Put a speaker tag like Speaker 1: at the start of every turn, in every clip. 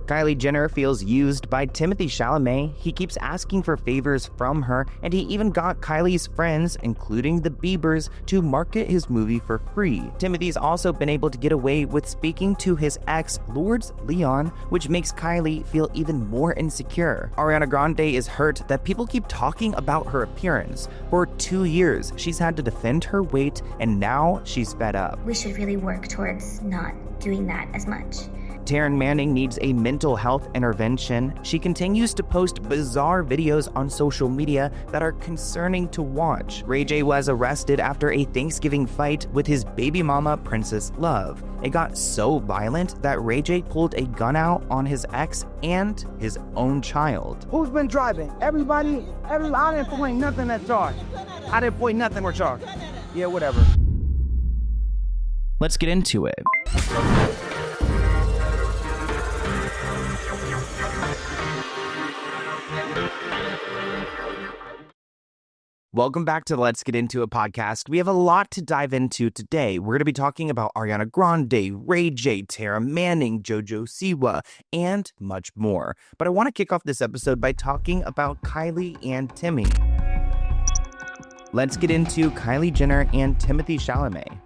Speaker 1: Kylie Jenner feels used by Timothée Chalamet. He keeps asking for favors from her, and he even got Kylie's friends, including the Biebers, to market his movie for free. Timothy's also been able to get away with speaking to his ex, Lourdes Leon, which makes Kylie feel even more insecure. Ariana Grande is hurt that people keep talking about her appearance. For 2 years, she's had to defend her weight, and now she's fed up.
Speaker 2: We should really work towards not doing that as much.
Speaker 1: Taryn Manning needs a mental health intervention. She continues to post bizarre videos on social media that are concerning to watch. Ray J was arrested after a Thanksgiving fight with his baby mama, Princess Love. It got so violent that Ray J pulled a gun out on his ex and his own child.
Speaker 3: Who's been driving? Everybody, I didn't point nothing at charge. I didn't point nothing at charge. Yeah, whatever.
Speaker 1: Let's get into it. Welcome back to Let's Get Into It podcast. We have a lot to dive into today. We're going to be talking about Ariana Grande, Ray J, Taryn Manning, JoJo Siwa, and much more. But I want to kick off this episode by talking about Kylie and Timmy. Let's get into Kylie Jenner and Timothée Chalamet.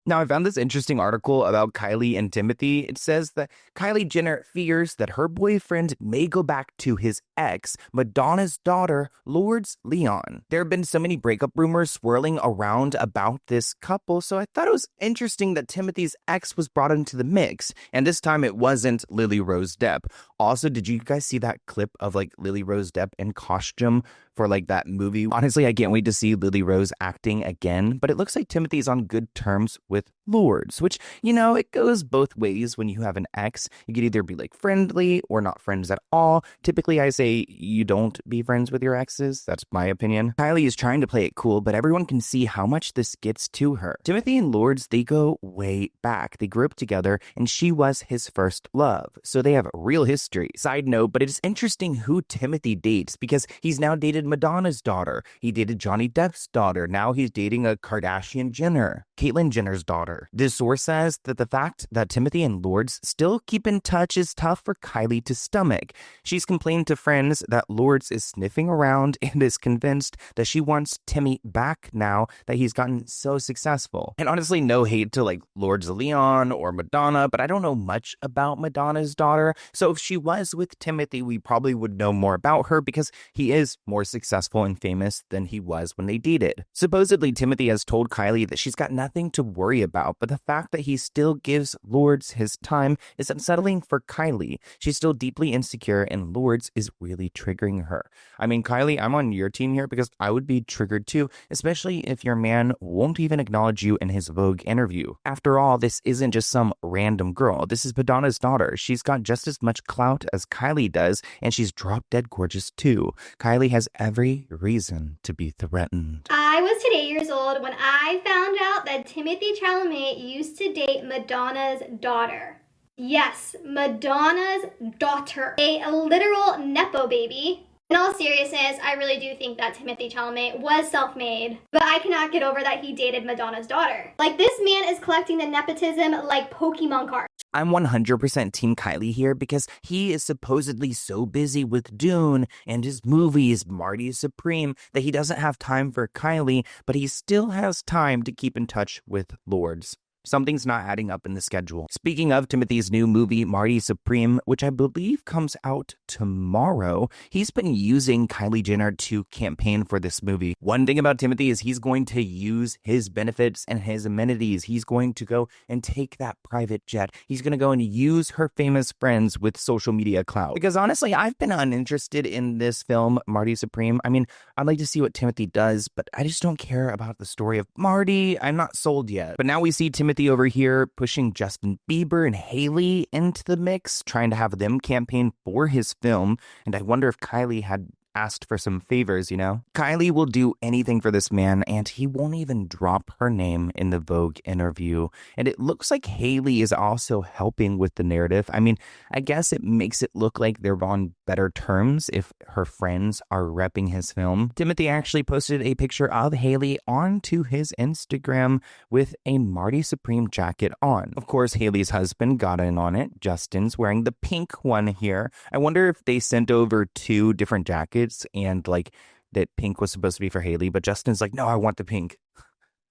Speaker 1: Now, I found this interesting article about Kylie and Timothée. It says that Kylie Jenner fears that her boyfriend may go back to his ex, Madonna's daughter, Lourdes Leon. There have been so many breakup rumors swirling around about this couple, so I thought it was interesting that Timothy's ex was brought into the mix, and this time it wasn't Lily Rose Depp. Also, did you guys see that clip of Lily Rose Depp in costume for that movie? Honestly, I can't wait to see Lily Rose acting again, but it looks like Timothy's on good terms with Lourdes, which, it goes both ways when you have an ex. You could either be friendly or not friends at all. Typically, I say you don't be friends with your exes. That's my opinion. Kylie is trying to play it cool, but everyone can see how much this gets to her. Timothée and Lourdes, they go way back. They grew up together, and she was his first love, so they have real history. Side note, but it is interesting who Timothée dates because he's now dated Madonna's daughter. He dated Johnny Depp's daughter. Now he's dating a Kardashian Jenner, Caitlyn Jenner's daughter. This source says that the fact that Timothée and Lourdes still keep in touch is tough for Kylie to stomach. She's complained to friends that Lourdes is sniffing around and is convinced that she wants Timmy back now that he's gotten so successful. And honestly, no hate to Lourdes Leon or Madonna, but I don't know much about Madonna's daughter. So if she was with Timothée, we probably would know more about her because he is more successful and famous than he was when they dated. Supposedly, Timothée has told Kylie that she's got nothing to worry about, but the fact that he still gives Lourdes his time is unsettling for Kylie. She's still deeply insecure, and Lourdes is really triggering her. I mean, Kylie, I'm on your team here because I would be triggered too, especially if your man won't even acknowledge you in his Vogue interview. After all, this isn't just some random girl. This is Madonna's daughter. She's got just as much clout as Kylie does, and she's drop dead gorgeous too. Kylie has every reason to be threatened.
Speaker 4: I was today years old when I found out that Timothée Chalamet used to date Madonna's daughter. Yes, Madonna's daughter. A literal Nepo baby. In all seriousness, I really do think that Timothée Chalamet was self-made, but I cannot get over that he dated Madonna's daughter. This man is collecting the nepotism like Pokemon cards.
Speaker 1: I'm 100% Team Kylie here because he is supposedly so busy with Dune and his movies, Marty Supreme, that he doesn't have time for Kylie, but he still has time to keep in touch with Lourdes. Something's not adding up in the schedule. Speaking of Timothy's new movie, Marty Supreme, which I believe comes out tomorrow, he's been using Kylie Jenner to campaign for this movie. One thing about Timothée is he's going to use his benefits and his amenities. He's going to go and take that private jet. He's going to go and use her famous friends with social media clout. Because honestly, I've been uninterested in this film, Marty Supreme. I mean, I'd like to see what Timothée does, but I just don't care about the story of Marty. I'm not sold yet. But now we see Timothée over here pushing Justin Bieber and Hailey into the mix, trying to have them campaign for his film. And I wonder if Kylie had asked for some favors, you know? Kylie will do anything for this man, and he won't even drop her name in the Vogue interview. And it looks like Hailey is also helping with the narrative. I mean, I guess it makes it look like they're on better terms if her friends are repping his film. Timothée actually posted a picture of Hailey onto his Instagram with a Marty Supreme jacket on. Of course, Hailey's husband got in on it. Justin's wearing the pink one here. I wonder if they sent over 2 different jackets and like that pink was supposed to be for Hailey, but Justin's like, no, I want the pink.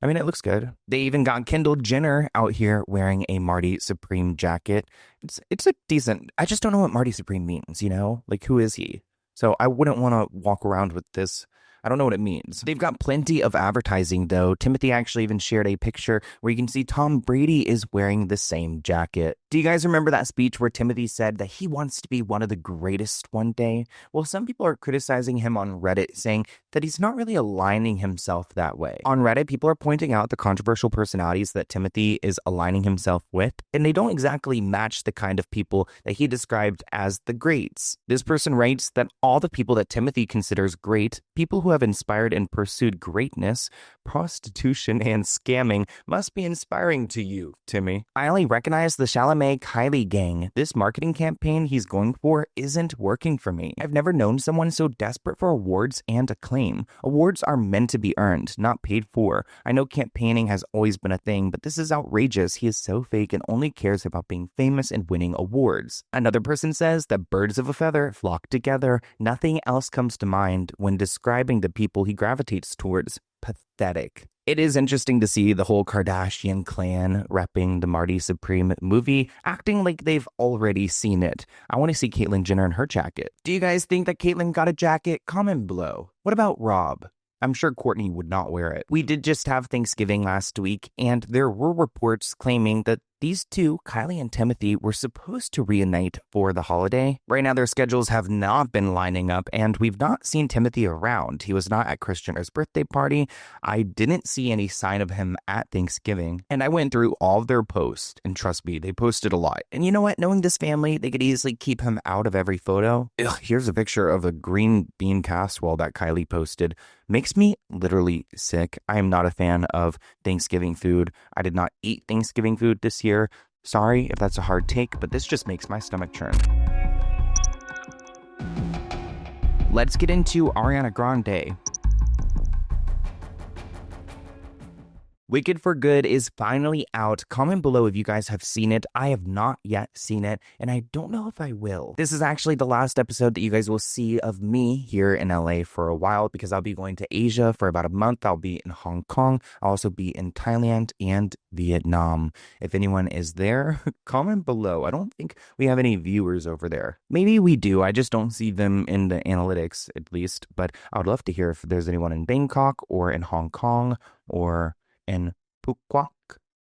Speaker 1: I mean, it looks good. They even got Kendall Jenner out here wearing a Marty Supreme jacket. It's a decent, I just don't know what Marty Supreme means, you know? Like, who is he? So I wouldn't want to walk around with this. I don't know what it means. They've got plenty of advertising, though. Timothée actually even shared a picture where you can see Tom Brady is wearing the same jacket. Do you guys remember that speech where Timothée said that he wants to be one of the greatest one day? Well, some people are criticizing him on Reddit, saying that he's not really aligning himself that way. On Reddit, people are pointing out the controversial personalities that Timothée is aligning himself with, and they don't exactly match the kind of people that he described as the greats. This person writes that all the people that Timothée considers great, people who have inspired and pursued greatness, prostitution, and scamming, must be inspiring to you, Timmy. I only recognize the Chalamet-Kylie gang. This marketing campaign he's going for isn't working for me. I've never known someone so desperate for awards and acclaim. Awards are meant to be earned, not paid for. I know campaigning has always been a thing, but this is outrageous. He is so fake and only cares about being famous and winning awards. Another person says that birds of a feather flock together. Nothing else comes to mind when describing the people he gravitates towards. Pathetic. It is interesting to see the whole Kardashian clan repping the Marty Supreme movie, acting like they've already seen it. I want to see Caitlyn Jenner in her jacket. Do you guys think that Caitlyn got a jacket? Comment below. What about Rob? I'm sure Courtney would not wear it. We did just have Thanksgiving last week, and there were reports claiming that these two, Kylie and Timothée, were supposed to reunite for the holiday. Right now, their schedules have not been lining up, and we've not seen Timothée around. He was not at Kris Jenner's birthday party. I didn't see any sign of him at Thanksgiving, and I went through all of their posts, and trust me, they posted a lot. And you know what? Knowing this family, they could easily keep him out of every photo. Ugh, here's a picture of a green bean casserole that Kylie posted. Makes me literally sick. I am not a fan of Thanksgiving food. I did not eat Thanksgiving food this year. Sorry if that's a hard take, but this just makes my stomach churn. Let's get into Ariana Grande. Wicked for Good is finally out. Comment below if you guys have seen it. I have not yet seen it, and I don't know if I will. This is actually the last episode that you guys will see of me here in LA for a while, because I'll be going to Asia for about a month. I'll be in Hong Kong. I'll also be in Thailand and Vietnam. If anyone is there, comment below. I don't think we have any viewers over there. Maybe we do. I just don't see them in the analytics, at least. But I would love to hear if there's anyone in Bangkok or in Hong Kong or in Phuoc,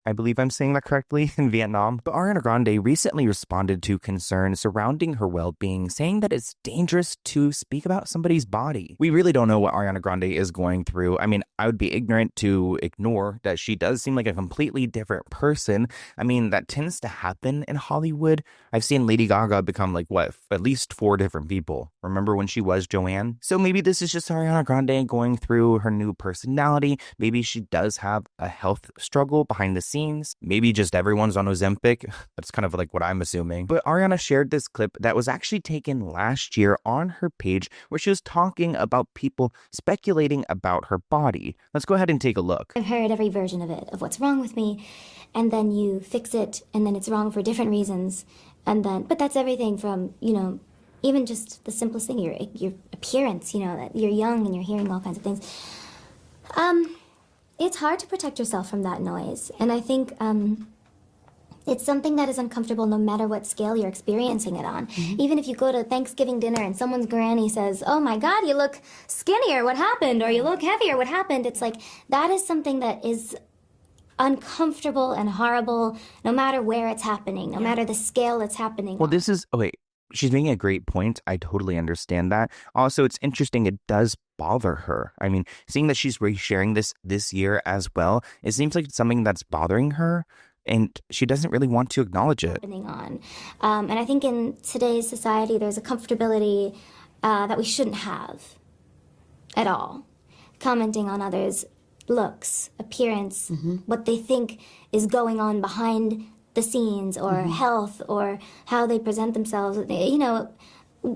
Speaker 1: I believe I'm saying that correctly, in Vietnam. But Ariana Grande recently responded to concerns surrounding her well-being, saying that it's dangerous to speak about somebody's body. We really don't know what Ariana Grande is going through. I mean, I would be ignorant to ignore that she does seem like a completely different person. I mean, that tends to happen in Hollywood. I've seen Lady Gaga become like, at least 4 different people. Remember when she was Joanne? So maybe this is just Ariana Grande going through her new personality. Maybe she does have a health struggle behind the scenes. Maybe just everyone's on Ozempic. That's kind of like what I'm assuming. But Ariana shared this clip that was actually taken last year on her page, where she was talking about people speculating about her body. Let's go ahead and take a look.
Speaker 2: I've heard every version of it, of what's wrong with me, and then you fix it, and then it's wrong for different reasons. But that's everything from, even just the simplest thing, your appearance, that you're young and you're hearing all kinds of things. It's hard to protect yourself from that noise. And I think it's something that is uncomfortable no matter what scale you're experiencing it on. Mm-hmm. Even if you go to Thanksgiving dinner and someone's granny says, oh my God, you look skinnier, what happened? Or you look heavier, what happened? It's like, that is something that is uncomfortable and horrible no matter where it's happening, no matter the scale it's happening
Speaker 1: on. She's making a great point. I totally understand that. Also, it's interesting. It does bother her. I mean, seeing that she's resharing this year as well, it seems like it's something that's bothering her, and she doesn't really want to acknowledge it.
Speaker 2: And I think in today's society, there's a comfortability that we shouldn't have at all. Commenting on others' looks, appearance, what they think is going on behind the scenes, or health, or how they present themselves, you know,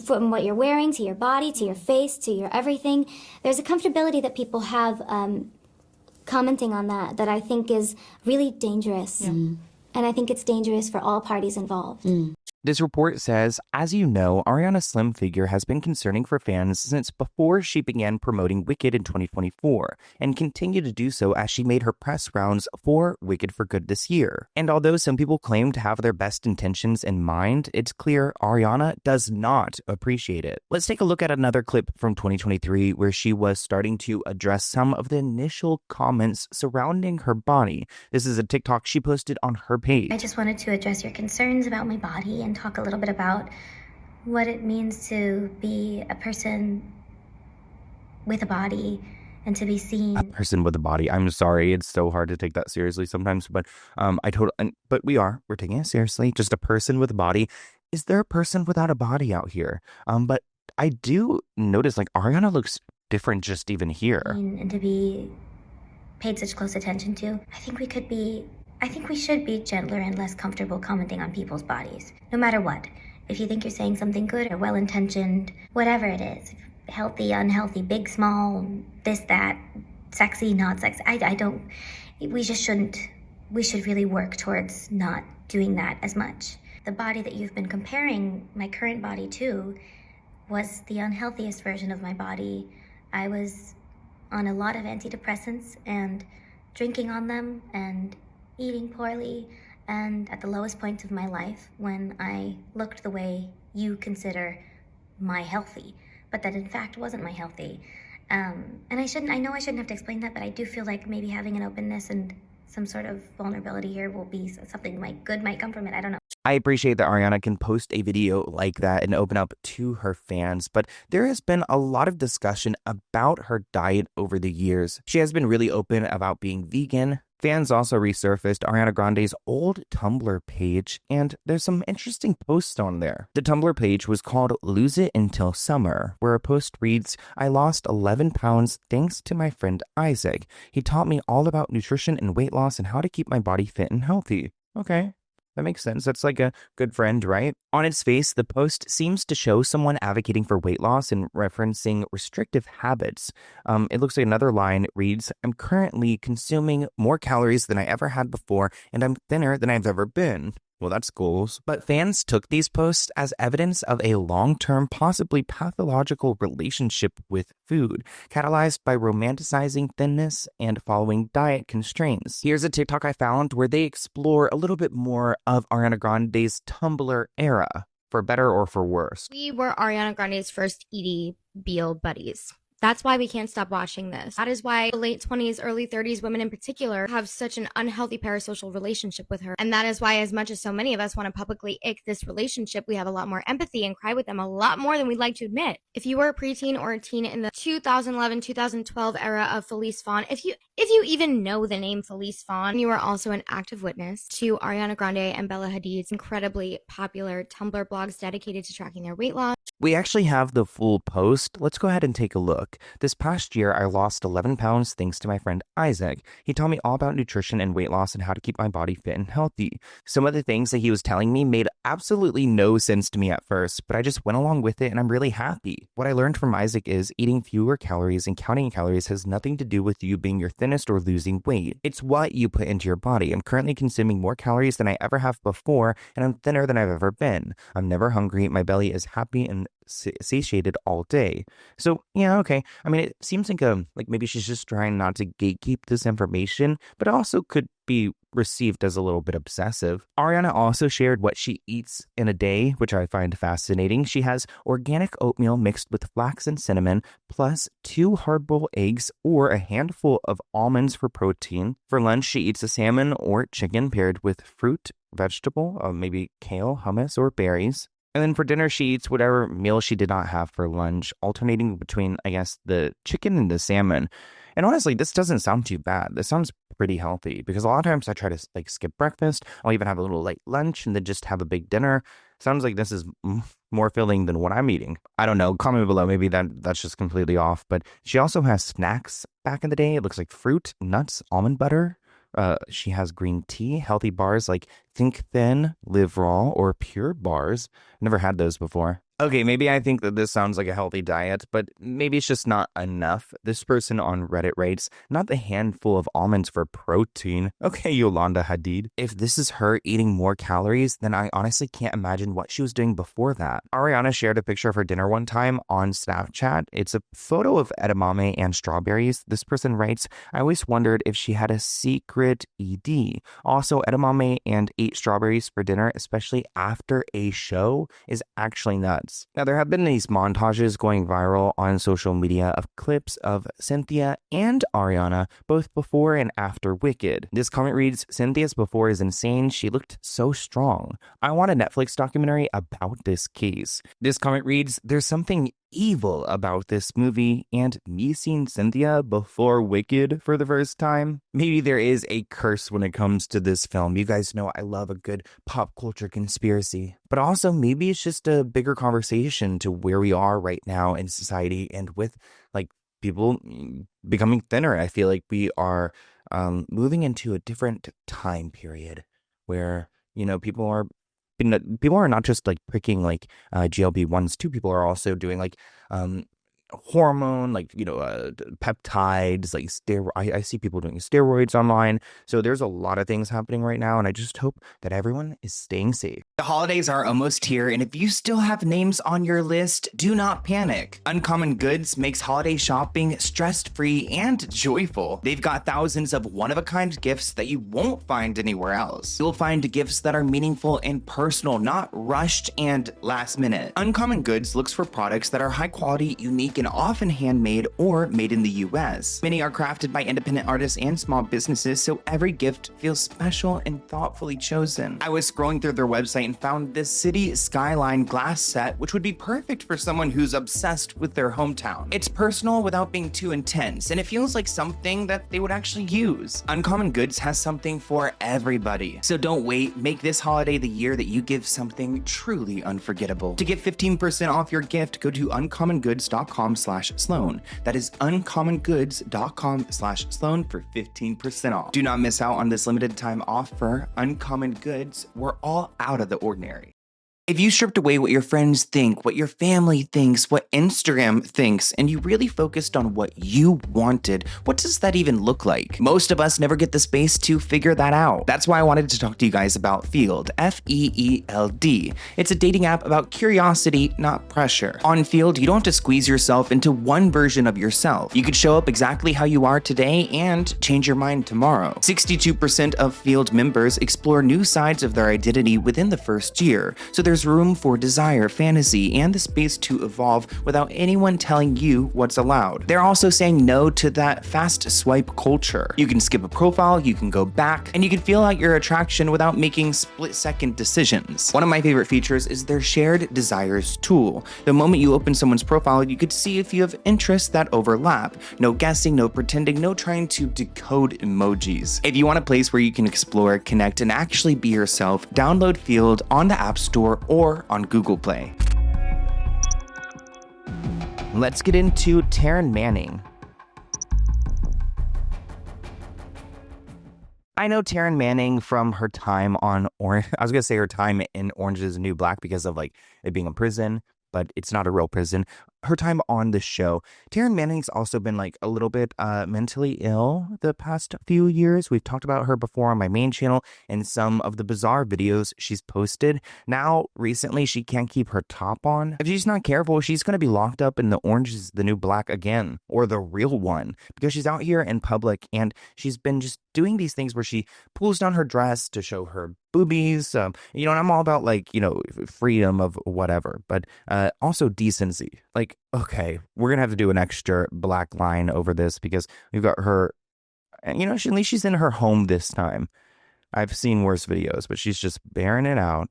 Speaker 2: from what you're wearing to your body, to your face, to your everything. There's a comfortability that people have commenting on that I think is really dangerous. And I think it's dangerous for all parties involved.
Speaker 1: This report says, as you know, Ariana's slim figure has been concerning for fans since before she began promoting Wicked in 2024, and continued to do so as she made her press rounds for Wicked for Good this year. And although some people claim to have their best intentions in mind, it's clear Ariana does not appreciate it. Let's take a look at another clip from 2023 where she was starting to address some of the initial comments surrounding her body. This is a TikTok she posted on her page.
Speaker 2: I just wanted to address your concerns about my body and talk a little bit about what it means to be a person with a body and to be seen.
Speaker 1: A person with a body. I'm sorry, it's so hard to take that seriously sometimes, but but we're taking it seriously. Just a person with a body. Is there a person without a body out here? But I do notice, like, Ariana looks different just even here.
Speaker 2: And to be paid such close attention to. I think we should be gentler and less comfortable commenting on people's bodies, no matter what. If you think you're saying something good or well-intentioned, whatever it is, healthy, unhealthy, big, small, this, that, sexy, not sexy, we should really work towards not doing that as much. The body that you've been comparing my current body to was the unhealthiest version of my body. I was on a lot of antidepressants and drinking on them and eating poorly, and at the lowest point of my life when I looked the way you consider my healthy, but that in fact wasn't my healthy. And I know I shouldn't have to explain that, but I do feel like maybe having an openness and some sort of vulnerability here will be something good might come from it. I don't know.
Speaker 1: I appreciate that Ariana can post a video like that and open up to her fans, but there has been a lot of discussion about her diet over the years. She has been really open about being vegan. Fans also resurfaced Ariana Grande's old Tumblr page, and there's some interesting posts on there. The Tumblr page was called Lose It Until Summer, where a post reads, I lost 11 pounds thanks to my friend Isaac. He taught me all about nutrition and weight loss and how to keep my body fit and healthy. Okay. That makes sense. That's like a good friend, right? On its face, the post seems to show someone advocating for weight loss and referencing restrictive habits. It looks like another line reads, I'm currently consuming more calories than I ever had before, and I'm thinner than I've ever been. Well, that's goals. But fans took these posts as evidence of a long-term, possibly pathological relationship with food, catalyzed by romanticizing thinness and following diet constraints. Here's a TikTok I found where they explore a little bit more of Ariana Grande's Tumblr era, for better or for worse.
Speaker 5: We were Ariana Grande's first Edie Beale buddies. That's why we can't stop watching this. That is why the late 20s, early 30s women in particular have such an unhealthy parasocial relationship with her. And that is why, as much as so many of us want to publicly ick this relationship, we have a lot more empathy and cry with them a lot more than we'd like to admit. If you were a preteen or a teen in the 2011, 2012 era of Felice Fawn, if you even know the name Felice Fawn, you are also an active witness to Ariana Grande and Bella Hadid's incredibly popular Tumblr blogs dedicated to tracking their weight loss.
Speaker 1: We actually have the full post. Let's go ahead and take a look. This past year, I lost 11 pounds thanks to my friend Isaac. He taught me all about nutrition and weight loss and how to keep my body fit and healthy. Some of the things that he was telling me made absolutely no sense to me at first, but I just went along with it and I'm really happy. What I learned from Isaac is eating fewer calories and counting calories has nothing to do with you being your thinnest or losing weight. It's what you put into your body. I'm currently consuming more calories than I ever have before, and I'm thinner than I've ever been. I'm never hungry. My belly is happy and satiated all day. So yeah, okay. I mean, it seems like maybe she's just trying not to gatekeep this information, but it also could be received as a little bit obsessive. Ariana also shared what she eats in a day, which I find fascinating. She has organic oatmeal mixed with flax and cinnamon, plus 2 hard-boiled eggs or a handful of almonds for protein. For lunch, she eats a salmon or chicken paired with fruit, vegetable, maybe kale, hummus, or berries. And then for dinner, she eats whatever meal she did not have for lunch, alternating between, I guess, the chicken and the salmon. And honestly, this doesn't sound too bad. This sounds pretty healthy because a lot of times I try to skip breakfast. I'll even have a little late lunch and then just have a big dinner. Sounds like this is more filling than what I'm eating. I don't know. Comment below. Maybe that's just completely off. But she also has snacks back in the day. It looks like fruit, nuts, almond butter. She has green tea, healthy bars like Think Thin, Live Raw, or Pure bars. Never had those before. Okay, maybe I think that this sounds like a healthy diet, but maybe it's just not enough. This person on Reddit writes, not the handful of almonds for protein. Okay, Yolanda Hadid. If this is her eating more calories, then I honestly can't imagine what she was doing before that. Ariana shared a picture of her dinner one time on Snapchat. It's a photo of edamame and strawberries. This person writes, I always wondered if she had a secret ED. Also, edamame and 8 strawberries for dinner, especially after a show, is actually nuts. Now, there have been these montages going viral on social media of clips of Cynthia and Ariana, both before and after Wicked. This comment reads, Cynthia's before is insane. She looked so strong. I want a Netflix documentary about this case. This comment reads, there's something evil about this movie, and me seeing Cynthia before Wicked for the first time. Maybe there is a curse when it comes to this film. You guys know I love a good pop culture conspiracy. But also maybe it's just a bigger conversation to where we are right now in society, and with like people becoming thinner. I feel like we are moving into a different time period where, you know, people are not just like pricking like GLP-1s too. People are also doing like hormone, like, you know, peptides, like I see people doing steroids online. So there's a lot of things happening right now, and I just hope that everyone is staying safe. The holidays are almost here, and if you still have names on your list, do not panic. Uncommon Goods makes holiday shopping stress-free and joyful. They've got thousands of one-of-a-kind gifts that you won't find anywhere else. You'll find gifts that are meaningful and personal, not rushed and last minute. Uncommon Goods looks for products that are high quality, unique, and often handmade or made in the US. Many are crafted by independent artists and small businesses, so every gift feels special and thoughtfully chosen. I was scrolling through their website and found this city skyline glass set, which would be perfect for someone who's obsessed with their hometown. It's personal without being too intense, and it feels like something that they would actually use. Uncommon Goods has something for everybody. So don't wait, make this holiday the year that you give something truly unforgettable. To get 15% off your gift, go to uncommongoods.com/Sloan. That is uncommongoods.com/Sloan for 15% off. Do not miss out on this limited time offer. Uncommon Goods, we're all out of the ordinary. If you stripped away what your friends think, what your family thinks, what Instagram thinks, and you really focused on what you wanted, what does that even look like? Most of us never get the space to figure that out. That's why I wanted to talk to you guys about Feeld, F-E-E-L-D. It's a dating app about curiosity, not pressure. On Feeld, you don't have to squeeze yourself into one version of yourself. You could show up exactly how you are today and change your mind tomorrow. 62% of Feeld members explore new sides of their identity within the first year, so there's room for desire, fantasy, and the space to evolve without anyone telling you what's allowed. They're also saying no to that fast swipe culture. You can skip a profile, you can go back, and you can feel out your attraction without making split-second decisions. One of my favorite features is their shared desires tool. The moment you open someone's profile, you could see if you have interests that overlap. No guessing, no pretending, no trying to decode emojis. If you want a place where you can explore, connect, and actually be yourself, download Feeld on the App Store or on Google Play. Let's get into Taryn Manning. I know Taryn Manning from her time on Orange. I was going to say her time in Orange is the New Black because of like it being a prison, but it's not a real prison. Her time on the show. Taryn Manning's also been like a little bit mentally ill the past few years. We've talked about her before on my main channel and some of the bizarre videos she's posted. Now, recently, she can't keep her top on. If she's not careful, she's going to be locked up in the Orange is the New Black again, or the real one, because she's out here in public and she's been just doing these things where she pulls down her dress to show her boobies. You know, and I'm all about like, you know, freedom of whatever, but also decency. Like, okay, we're gonna have to do an extra black line over this because we've got her, you know, at least she's in her home this time. I've seen worse videos, but she's just bearing it out.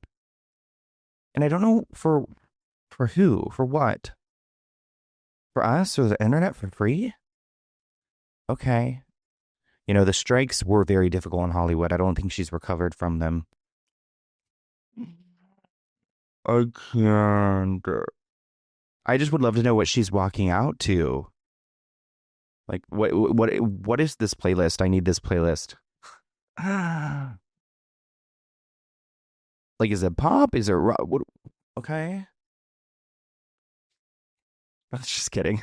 Speaker 1: And I don't know for who, for what? For us or the internet for free? Okay. You know, the strikes were very difficult in Hollywood. I don't think she's recovered from them. I can't. I just would love to know what she's walking out to. Like, what is this playlist? I need this playlist. Like, is it pop? Is it rock? What? Okay. I was just kidding.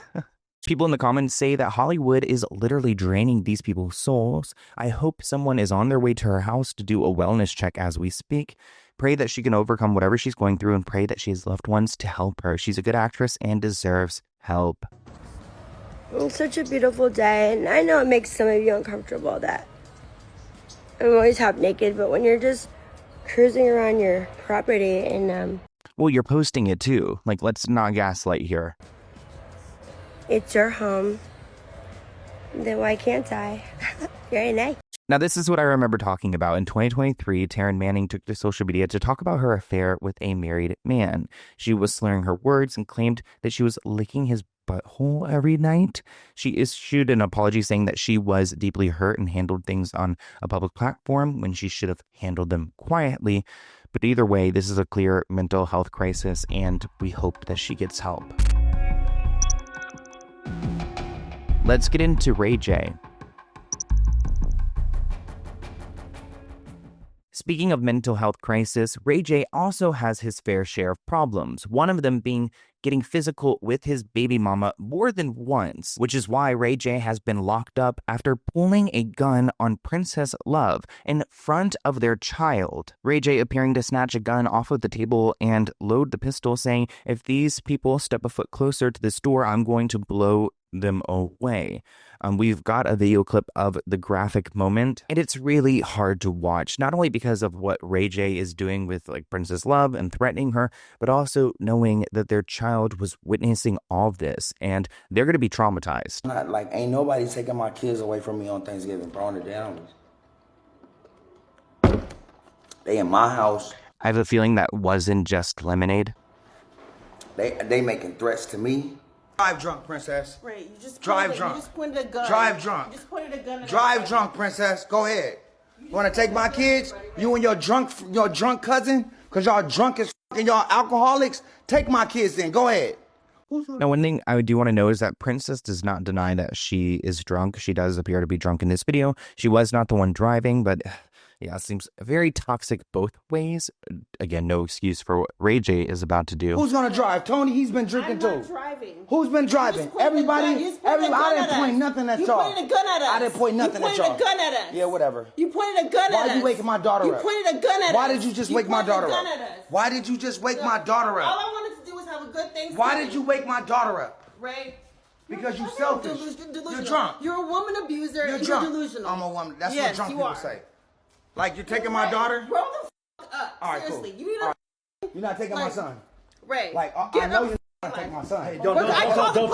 Speaker 1: People in the comments say that Hollywood is literally draining these people's souls. I hope someone is on their way to her house to do a wellness check as we speak. Pray that she can overcome whatever she's going through and pray that she has loved ones to help her. She's a good actress and deserves help.
Speaker 6: It's such a beautiful day, and I know it makes some of you uncomfortable that I'm always half naked, but when you're just cruising around your property and
Speaker 1: Well, you're posting it too. Like, let's not gaslight here.
Speaker 6: it's your home, then why can't I? Very nice.
Speaker 1: Now, this is what I remember talking about. In 2023, Taryn Manning took to social media to talk about her affair with a married man. She was slurring her words and claimed that she was licking his butthole every night. She issued an apology saying that she was deeply hurt and handled things on a public platform when she should have handled them quietly. But either way, this is a clear mental health crisis, and we hope that she gets help. Let's get into Ray J. Speaking of mental health crisis, Ray J also has his fair share of problems, one of them being getting physical with his baby mama more than once, which is why Ray J has been locked up after pulling a gun on Princess Love in front of their child. Ray J appearing to snatch a gun off of the table and load the pistol, saying, "If these people step a foot closer to this door, I'm going to blow them away." We've got a video clip of the graphic moment, and it's really hard to watch, not only because of what Ray J is doing with like Princess Love and threatening her, but also knowing that their child was witnessing all of this, and they're going to be traumatized.
Speaker 7: Not like, ain't nobody taking my kids away from me on Thanksgiving, bro. On the down. They in my house.
Speaker 1: I have a feeling that wasn't just lemonade.
Speaker 7: They making threats to me. Drive drunk, princess.
Speaker 8: Right, you just
Speaker 7: Drive
Speaker 8: pointed,
Speaker 7: drunk.
Speaker 8: You just pointed a gun.
Speaker 7: Drive drunk.
Speaker 8: You just pointed a gun. At
Speaker 7: Drive drunk, princess. Go ahead. You want to take my kids? You and your drunk cousin? Cause y'all drunk as f- and y'all alcoholics? Take my kids then. Go ahead.
Speaker 1: Now, one thing I do want to know is that Princess does not deny that she is drunk. She does appear to be drunk in this video. She was not the one driving, but yeah, it seems very toxic both ways. Again, no excuse for what Ray J is about to do.
Speaker 7: Who's gonna drive? Tony, he's been drinking
Speaker 8: I'm
Speaker 7: too.
Speaker 8: not driving.
Speaker 7: Who's been driving? Everybody? I didn't point nothing at y'all.
Speaker 8: You pointed a gun at us.
Speaker 7: I didn't point nothing at y'all.
Speaker 8: You pointed a gun at us.
Speaker 7: Yeah, whatever.
Speaker 8: You pointed a gun at us.
Speaker 7: Why you waking my daughter up?
Speaker 8: You pointed a gun at us.
Speaker 7: Why did you just wake my daughter up?
Speaker 8: At us.
Speaker 7: Why did you just wake my daughter
Speaker 8: All
Speaker 7: up?
Speaker 8: I wanted to do was have a good Thanksgiving.
Speaker 7: Why did you wake my daughter up?
Speaker 8: Ray?
Speaker 7: Because you
Speaker 8: You're
Speaker 7: selfish.
Speaker 8: delusional.
Speaker 7: You're drunk.
Speaker 8: You're a woman abuser.
Speaker 7: You're
Speaker 8: and
Speaker 7: drunk.
Speaker 8: You're delusional.
Speaker 7: I'm a woman. That's
Speaker 8: yes,
Speaker 7: what drunk
Speaker 8: you
Speaker 7: people
Speaker 8: are.
Speaker 7: say. Like you're taking my daughter?
Speaker 8: Grow the up.
Speaker 7: All right,
Speaker 8: Seriously.
Speaker 7: cool.
Speaker 8: You need
Speaker 7: All
Speaker 8: to.
Speaker 7: right. You're not taking my son.
Speaker 8: Ray.
Speaker 7: Like I
Speaker 8: get
Speaker 7: know
Speaker 8: up.
Speaker 7: you're not gonna take my son. Hey,
Speaker 8: Don't touch him.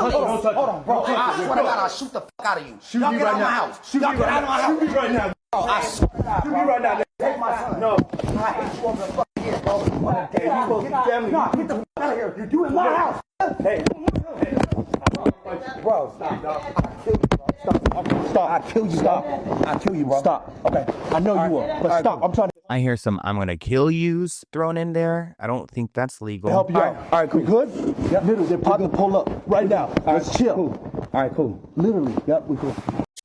Speaker 7: Hold on, bro. I swear to God, I'll shoot the fuck out of you. Y'all get out of my house. Y'all get out of my house.
Speaker 9: Shoot me right now.
Speaker 7: Bro, I swear to God,
Speaker 9: Shoot me right now.
Speaker 7: take my son.
Speaker 9: No.
Speaker 7: I hate you over the fucking years, bro.
Speaker 9: Hey, you supposed to be family.
Speaker 7: Nah, get the fuck out of here. You in my house.
Speaker 9: Hey.
Speaker 7: Bro, stop, dog. I'll kill you, bro. Stop. I'll kill you, stop. I'll kill you, bro. Stop. Okay.
Speaker 9: I know you will, but stop. I'm trying to
Speaker 1: I hear some "I'm gonna kill yous" thrown in there. I don't think that's legal.
Speaker 9: help you out. All right, cool. Good? Yep. Literally, they're probably gonna pull up right now. Let's chill.
Speaker 7: Cool. All right, cool.
Speaker 9: Literally. Yep, we cool.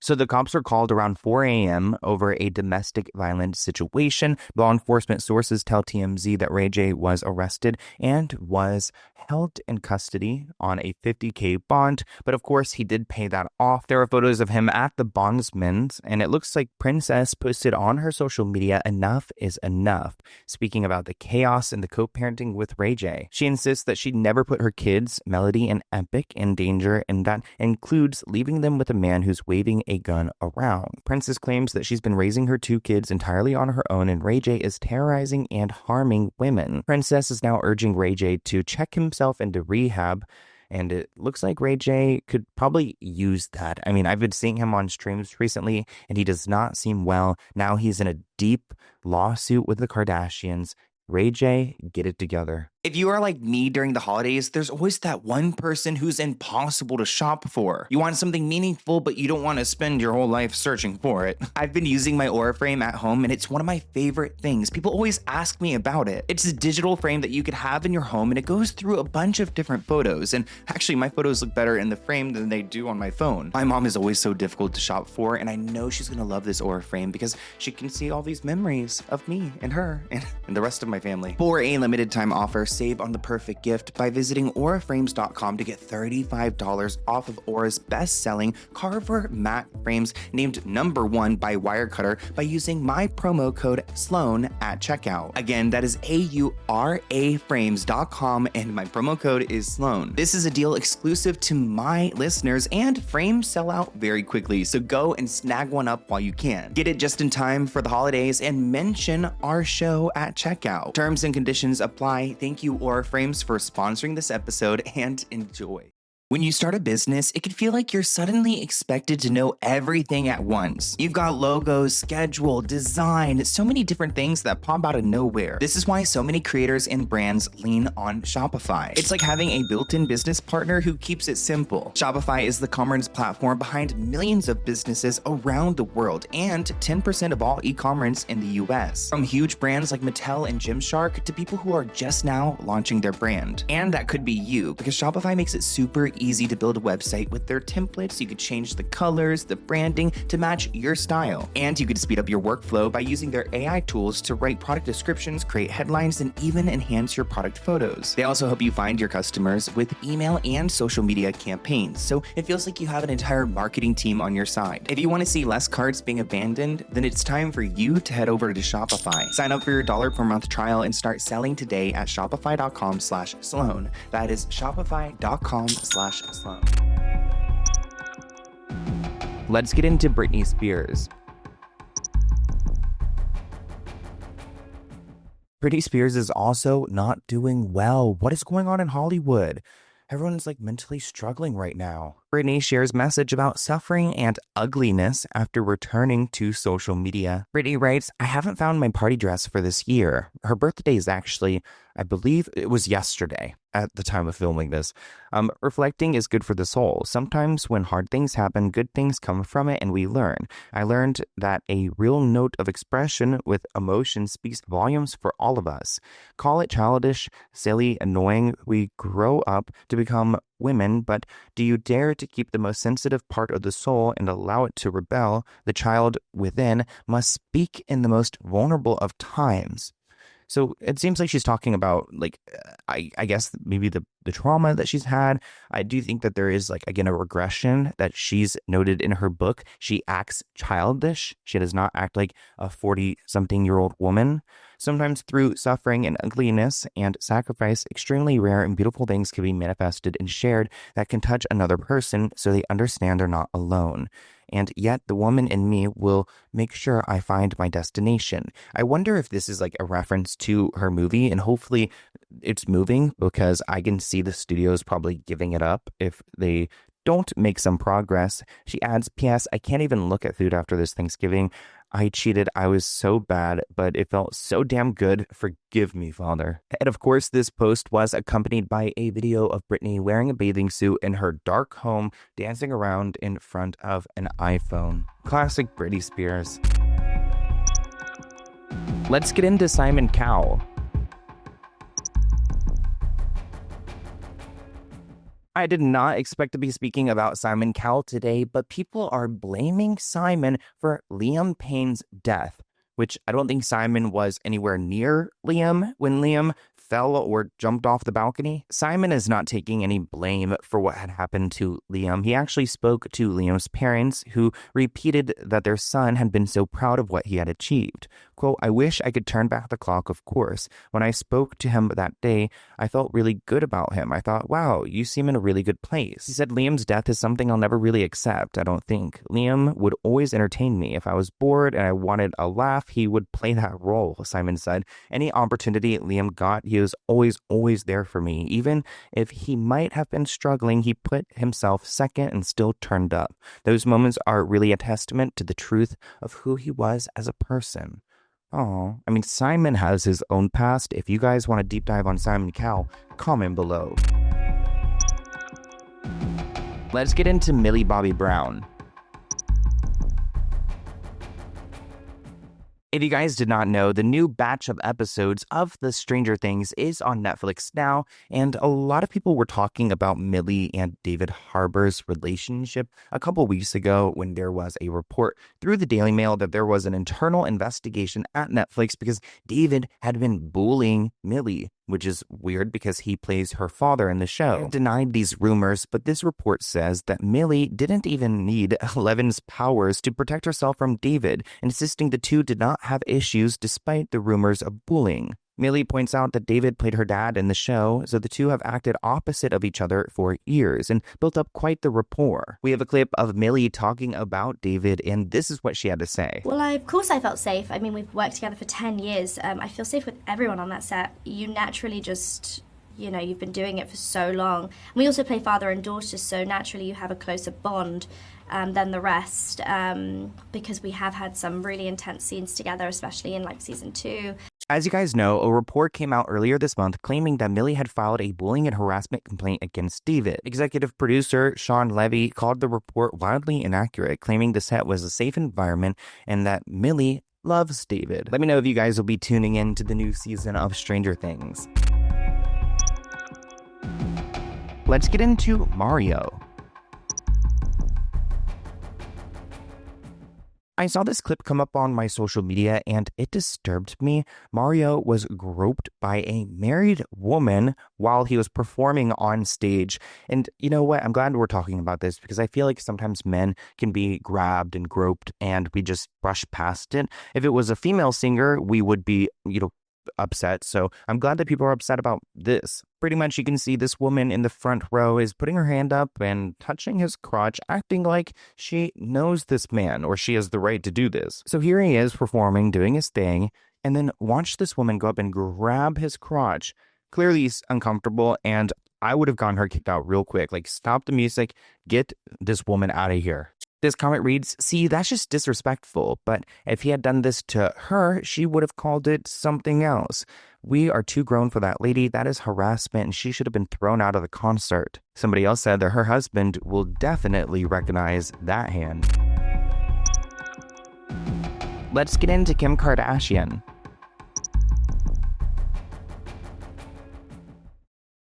Speaker 1: So the cops were called around 4 a.m. over a domestic violence situation. Law enforcement sources tell TMZ that Ray J was arrested and was held in custody on a $50K bond. But of course, he did pay that off. There are photos of him at the bondsman's, and it looks like Princess posted on her social media, "Enough is enough," speaking about the chaos and the co-parenting with Ray J. She insists that she'd never put her kids, Melody and Epic, in danger, and that includes leaving them with a man who's waving a gun around. Princess claims that she's been raising her 2 kids entirely on her own, and Ray J is terrorizing and harming women. Princess is now urging Ray J to check himself into rehab, and it looks like Ray J could probably use that. I mean, I've been seeing him on streams recently, and he does not seem well. Now he's in a deep lawsuit with the Kardashians. Ray J, get it together. If you are like me during the holidays, there's always that one person who's impossible to shop for. You want something meaningful, but you don't want to spend your whole life searching for it. I've been using my Aura frame at home, and it's one of my favorite things. People always ask me about it. It's a digital frame that you could have in your home, and it goes through a bunch of different photos. And actually, my photos look better in the frame than they do on my phone. My mom is always so difficult to shop for, and I know she's gonna love this Aura frame because she can see all these memories of me and her and the rest of my family. For a limited time offer, save on the perfect gift by visiting auraframes.com to get $35 off of Aura's best-selling Carver matte frames named #1 by Wirecutter by using my promo code SLOAN at checkout. Again, that is auraframes.com and my promo code is SLOAN. This is a deal exclusive to my listeners, and frames sell out very quickly, so go and snag one up while you can. Get it just in time for the holidays and mention our show at checkout. Terms and conditions apply. Thank you, Aura Frames, for sponsoring this episode, and enjoy. When you start a business, it can feel like you're suddenly expected to know everything at once. You've got logos, schedule, design, so many different things that pop out of nowhere. This is why so many creators and brands lean on Shopify. It's like having a built-in business partner who keeps it simple. Shopify is the commerce platform behind millions of businesses around the world and 10% of all e-commerce in the US. From huge brands like Mattel and Gymshark to people who are just now launching their brand. And that could be you, because Shopify makes it super easy to build a website with their templates. You could change the colors, the branding to match your style. And you could speed up your workflow by using their AI tools to write product descriptions, create headlines, and even enhance your product photos. They also help you find your customers with email and social media campaigns, so it feels like you have an entire marketing team on your side. If you want to see less carts being abandoned, then it's time for you to head over to Shopify. Sign up for your $1 per month trial and start selling today at shopify.com/Sloan. That is shopify.com/Sloan. Let's get into Britney Spears. Britney Spears is also not doing well. What is going on in Hollywood? Everyone's like mentally struggling right now. Britney shares message about suffering and ugliness after returning to social media. Britney writes, "I haven't found my party dress for this year." Her birthday is actually, I believe it was yesterday at the time of filming this. Reflecting is good for the soul. Sometimes when hard things happen, good things come from it and we learn. I learned that a real note of expression with emotion speaks volumes for all of us. Call it childish, silly, annoying. We grow up to become women, but do you dare to keep the most sensitive part of the soul and allow it to rebel? The child within must speak in the most vulnerable of times. So it seems like she's talking about, like, I guess maybe the trauma that she's had. I do think that there is, like, again, a regression that she's noted in her book. She acts childish. She does not act like a 40-something-year-old woman. Sometimes through suffering and ugliness and sacrifice, extremely rare and beautiful things can be manifested and shared that can touch another person so they understand they're not alone. And yet the woman in me will make sure I find my destination. I wonder if this is like a reference to her movie, and hopefully it's moving, because I can see the studios probably giving it up if they don't make some progress. She adds, "P.S. I can't even look at food after this Thanksgiving. I cheated. I was so bad, but it felt so damn good. Forgive me, Father." And of course, this post was accompanied by a video of Britney wearing a bathing suit in her dark home, dancing around in front of an iPhone. Classic Britney Spears. Let's get into Simon Cowell. I did not expect to be speaking about Simon Cowell today, but people are blaming Simon for Liam Payne's death, which I don't think Simon was anywhere near Liam when Liam fell or jumped off the balcony. Simon is not taking any blame for what had happened to Liam. He actually spoke to Liam's parents, who repeated that their son had been so proud of what he had achieved. Quote, "I wish I could turn back the clock, of course. When I spoke to him that day, I felt really good about him. I thought, wow, you seem in a really good place." He said, "Liam's death is something I'll never really accept, I don't think. Liam would always entertain me. If I was bored and I wanted a laugh, he would play that role," Simon said. "Any opportunity Liam got, he was always there for me. Even if he might have been struggling, he put himself second and still turned up. Those moments are really a testament to the truth of who he was as a person." Oh, I mean, Simon has his own past. If you guys want a deep dive on Simon Cowell, comment below. Let's get into Millie Bobby Brown. If you guys did not know, the new batch of episodes of The Stranger Things is on Netflix now, and a lot of people were talking about Millie and David Harbour's relationship a couple weeks ago when there was a report through the Daily Mail that there was an internal investigation at Netflix because David had been bullying Millie, which is weird because he plays her father in the show. I denied these rumors, but this report says that Millie didn't even need Eleven's powers to protect herself from David, insisting the two did not have issues despite the rumors of bullying. Millie points out that David played her dad in the show, so the two have acted opposite of each other for years and built up quite the rapport. We have a clip of Millie talking about David, and this is what she had to say.
Speaker 10: Well, of course I felt safe. I mean, we've worked together for 10 years. I feel safe with everyone on that set. You naturally just, you've been doing it for so long. And we also play father and daughter, so naturally you have a closer bond than the rest, because we have had some really intense scenes together, especially in season 2.
Speaker 1: As you guys know, a report came out earlier this month claiming that Millie had filed a bullying and harassment complaint against David. Executive producer Sean Levy called the report wildly inaccurate, claiming the set was a safe environment and that Millie loves David. Let me know if you guys will be tuning in to the new season of Stranger Things. Let's get into Mario. I saw this clip come up on my social media and it disturbed me. Mario was groped by a married woman while he was performing on stage. And you know what? I'm glad we're talking about this because I feel like sometimes men can be grabbed and groped and we just brush past it. If it was a female singer, we would be, upset. So I'm glad that people are upset about this. Pretty much you can see this woman in the front row is putting her hand up and touching his crotch, acting like she knows this man or she has the right to do this. So here he is performing, doing his thing, and then watch this woman go up and grab his crotch. Clearly he's uncomfortable, and I would have gotten her kicked out real quick. Stop the music, get this woman out of here. This comment reads, see, that's just disrespectful, but if he had done this to her, she would have called it something else. We are too grown for that lady. That is harassment, and she should have been thrown out of the concert. Somebody else said that her husband will definitely recognize that hand. Let's get into Kim Kardashian.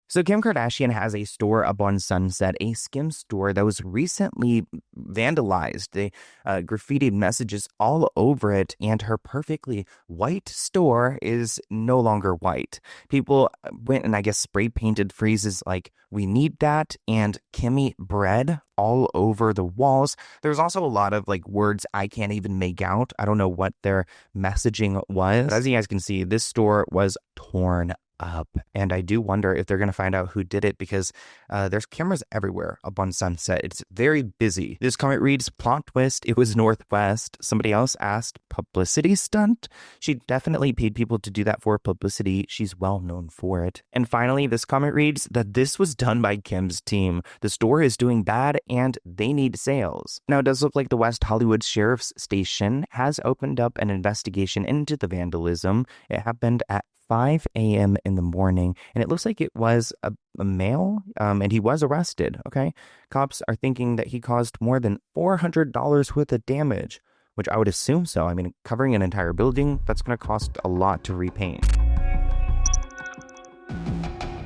Speaker 1: So Kim Kardashian has a store up on Sunset, a skim store that was recently vandalized. They graffitied messages all over it, and her perfectly white store is no longer white. People went and spray painted phrases like, we need that, and Kimmy bread all over the walls. There's also a lot of words I can't even make out. I don't know what their messaging was. As you guys can see, this store was torn up, and I do wonder if they're going to find out who did it because there's cameras everywhere up on Sunset. It's very busy. This comment reads, plot twist, it was Northwest. Somebody else asked, publicity stunt? She definitely paid people to do that for publicity. She's well known for it. And finally, this comment reads that this was done by Kim's team. The store is doing bad and they need sales. Now, it does look like the West Hollywood Sheriff's Station has opened up an investigation into the vandalism. It happened at 5 a.m. in the morning, and it looks like it was a male, and he was arrested, okay? Cops are thinking that he caused more than $400 worth of damage, which I would assume so. I mean, covering an entire building, that's going to cost a lot to repaint.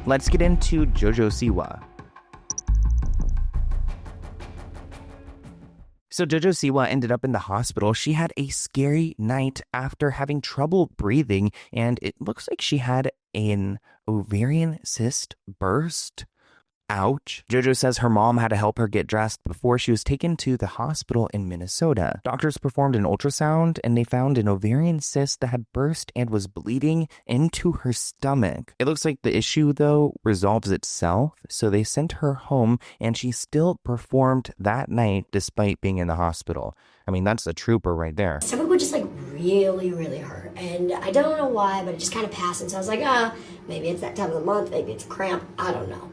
Speaker 1: Let's get into JoJo Siwa. So JoJo Siwa ended up in the hospital. She had a scary night after having trouble breathing, and it looks like she had an ovarian cyst burst. Ouch. JoJo says her mom had to help her get dressed before she was taken to the hospital in Minnesota. Doctors performed an ultrasound and they found an ovarian cyst that had burst and was bleeding into her stomach. It looks like the issue, though, resolves itself, so they sent her home and she still performed that night despite being in the hospital. I mean, that's a trooper right there.
Speaker 11: Stomach would just really, really hurt. And I don't know why, but it just kind of passed. And so I was like, maybe it's that time of the month, maybe it's a cramp, I don't know.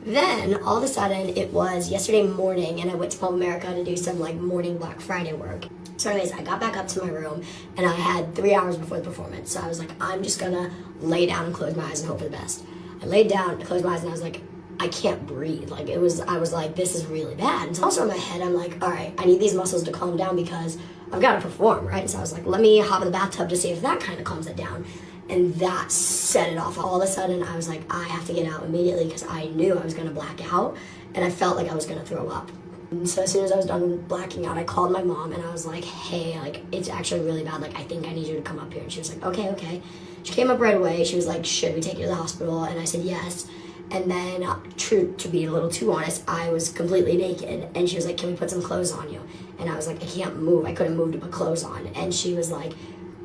Speaker 11: Then, all of a sudden, it was yesterday morning, and I went to Mall of America to do some, morning Black Friday work. So So anyways, I got back up to my room, and I had 3 hours before the performance. So I was like, I'm just gonna lay down and close my eyes and hope for the best. I laid down, closed my eyes, and I was like, I can't breathe. Like, I was like, this is really bad. And so also in my head, I'm like, all right, I need these muscles to calm down because I've got to perform, right? And so I was like, let me hop in the bathtub to see if that kind of calms it down. And that set it off. All of a sudden, I was like, I have to get out immediately because I knew I was going to black out, and I felt like I was going to throw up. And so as soon as I was done blacking out, I called my mom, and I was like, hey, like, it's actually really bad. Like, I think I need you to come up here. And she was like, okay. She came up right away. She was like, should we take you to the hospital? And I said, yes. And then, to be a little too honest, I was completely naked. And she was like, can we put some clothes on you? And I was like, I can't move. I couldn't move to put clothes on. And she was like,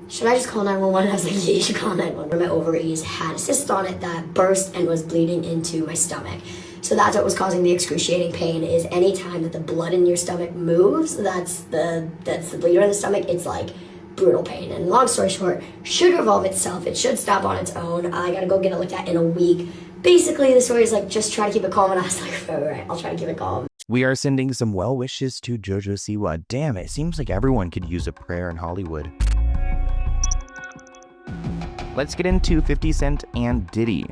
Speaker 11: should I just call 911? And I was like, yeah, you should call 911. My ovaries had a cyst on it that burst and was bleeding into my stomach. So that's what was causing the excruciating pain, is any time that the blood in your stomach moves, that's the bleeder in the stomach, it's like brutal pain. And long story short, should revolve itself. It should stop on its own. I gotta go get it looked at in a week. Basically, the story is like, just try to keep it calm. And I was like, all right, I'll try to keep it calm.
Speaker 1: We are sending some well wishes to JoJo Siwa. Damn, it seems like everyone could use a prayer in Hollywood. Let's get into 50 Cent and Diddy.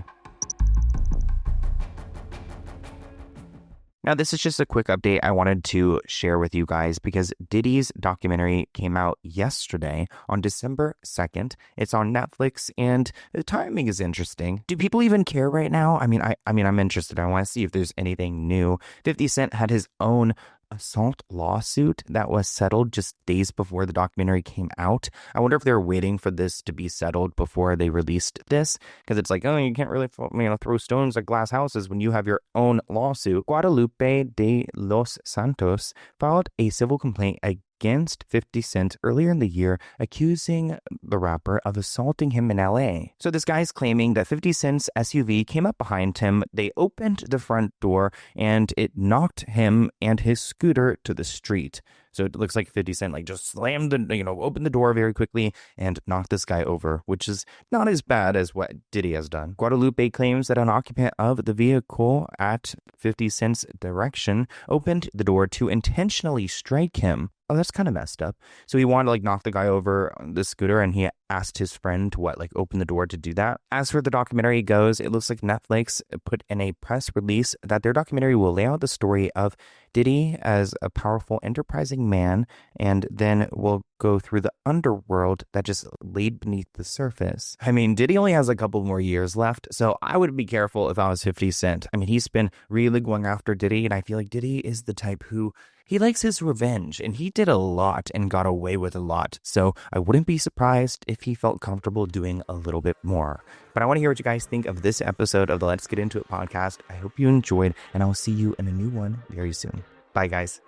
Speaker 1: Now, this is just a quick update I wanted to share with you guys because Diddy's documentary came out yesterday on December 2nd. It's on Netflix, and the timing is interesting. Do people even care right now? I mean, I'm interested. I want to see if there's anything new. 50 Cent had his own assault lawsuit that was settled just days before the documentary came out. I wonder if they're waiting for this to be settled before they released this, because it's like, oh, you can't really throw stones at glass houses when you have your own lawsuit. Guadalupe de los Santos filed a civil complaint against 50 Cent earlier in the year, accusing the rapper of assaulting him in LA. So this guy's claiming that 50 Cent's SUV came up behind him, they opened the front door, and it knocked him and his scooter to the street. So it looks like 50 Cent just slammed opened the door very quickly and knocked this guy over, which is not as bad as what Diddy has done. Guadalupe claims that an occupant of the vehicle at 50 Cent's direction opened the door to intentionally strike him. Oh, that's kind of messed up. So he wanted to knock the guy over on the scooter, and he asked his friend to open the door to do that. As for the documentary goes, it looks like Netflix put in a press release that their documentary will lay out the story of Diddy as a powerful, enterprising man, and then will go through the underworld that just laid beneath the surface. I mean, Diddy only has a couple more years left, so I would be careful if I was 50 Cent. I mean, he's been really going after Diddy, and I feel like Diddy is the type who he likes his revenge, and he did a lot and got away with a lot. So I wouldn't be surprised if he felt comfortable doing a little bit more. But I want to hear what you guys think of this episode of the Let's Get Into It podcast. I hope you enjoyed, and I will see you in a new one very soon. Bye, guys.